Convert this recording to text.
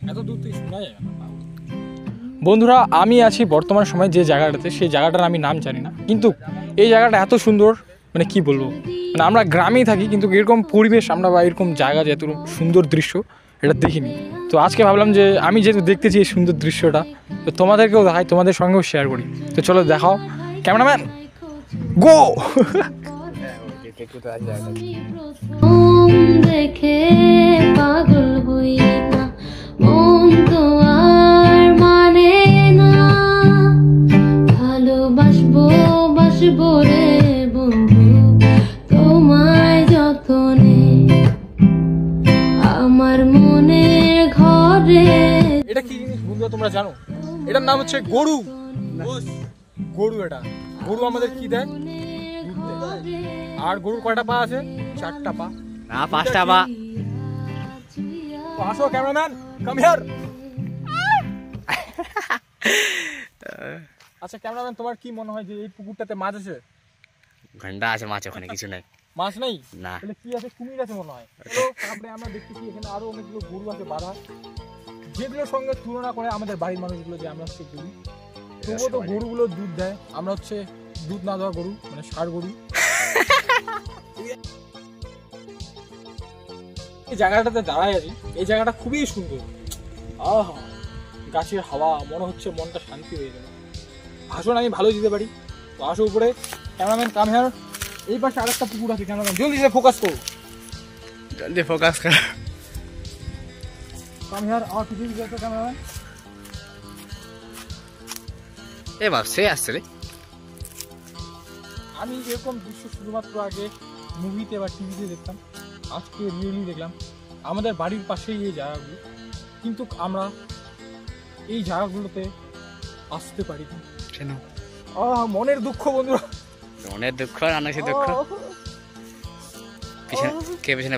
এত দূর থেকে শোনা যায় না। বন্ধুরা, আমি আছি বর্তমান সময়ে যে জায়গাটাতে, সেই জায়গাটার আমি নাম জানি না, কিন্তু এই জায়গাটা এত সুন্দর, মানে কি বলবো, মানে আমরা গ্রামেই থাকি কিন্তু এরকম পরিবেশ আমরা বা এরকম জায়গা যে এত সুন্দর দৃশ্য এটা দেখিনি। তো আজকে ভাবলাম যে আমি যেহেতু দেখতেছি এই সুন্দর দৃশ্যটা, তো তোমাদেরকেও দেখাই, তোমাদের সঙ্গেও শেয়ার করি। তো চলো দেখাও, ক্যামেরাম্যান গো। দেখে পাগল হই না, মন তো আর মানে না, ভালোবাসবো বাসবো রে বন্ধু তোমায় যতনে, আমার মনের ঘরে। এটা কি জিনিস বন্ধুরা তোমরা জানো? এটার নাম হচ্ছে গরু। গরু, এটা গরু আমাদের কি দেয়? আর গরুর কয়টা পা আছে? 4টা পা না 5টা পা। তো আসো ক্যামেরাম্যান, কাম হিয়ার। আচ্ছা ক্যামেরাম্যান, তোমার কি মনে হয় যে এই পুকুরটাতে মাছ আছে? ঘন্টা আছে, মাছ ওখানে কিছু নাই। মাছ নেই? না। তাহলে কি আছে? কুমির আছে মনে হয়। তো তারপরে আমরা দেখতেছি এখানে আরো অনেকগুলো গরু আছে বাঁধা, যেগুলোর সঙ্গে তুলনা করে আমাদের বাড়ির মানুষগুলো যে আমরা হচ্ছে গরু, তবুও তো গরুগুলো দুধ দেয়, আমরা হচ্ছে দুধ না দেওয়া গরু, মানে ষাঁড় গরু। এই জায়গাটাতে দাঁড়ায় আছি, এই জায়গাটা খুবই সুন্দর। আহা, গাছের হাওয়া, মনে হচ্ছে মনটা শান্তি হয়ে যাবে। ভাষণ আমি ভালো দিতে পারি। তো আসো উপরে, ক্যামেরাম্যান কাম হিয়ার। এই পাশে আরেকটা পুকুর আছে, ক্যামেরাম্যান জলদি से ফোকাস করো, জলদি ফোকাস কর। Come here. আর কিছু দেখো ক্যামেরাম্যান। এ বাপ, সে আসছে রে। আমি এরকম দৃশ্য শুধুমাত্র আগে মুভিতে বা টিভিতে দেখতাম, আজকে রিয়েলি দেখলাম আমাদের বাড়ির পাশেই এই জায়গাগুলো, কিন্তু আমরা এই জায়গাগুলোতে আসতে পারি না কেন? মনের দুঃখ বন্ধুরা, মনের দুঃখ, আনন্দের দুঃখ। পিছনে কে পিছনে